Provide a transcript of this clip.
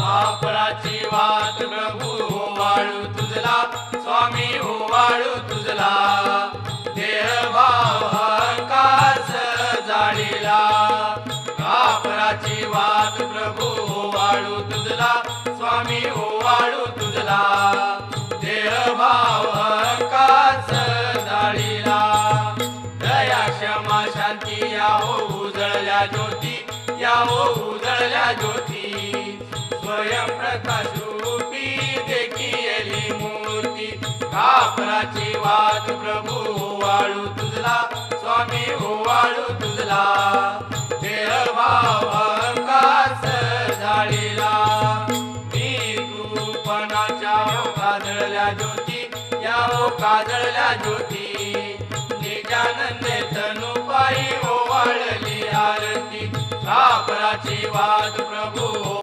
आपराची वात प्रभू ओवाळू तुझला, स्वामी ओवाळू तुझला, देहभाव अहंकार जाळीला. आपराची वात प्रभू ओवाळू तुझला, स्वामी ओवाळू तुझला, देहभाव अहंकार जाळीला. दया क्षमा शांती यावो उजळल्या ज्योती, यावो उजळल्या ज्योती, स्वयं प्रकाश रूपी देखी येली मूर्ती. कापराची वात प्रभू ओवाळू तुझला, स्वामी ओवाळू तुझला, देहभाव अहंकार जाळीला. मी तूपणाच्या काजळल्या ज्योती, यावो काजळल्या ज्योती, निजानंदे तनुपायी ओवाळली आरती. कापराची वात प्रभू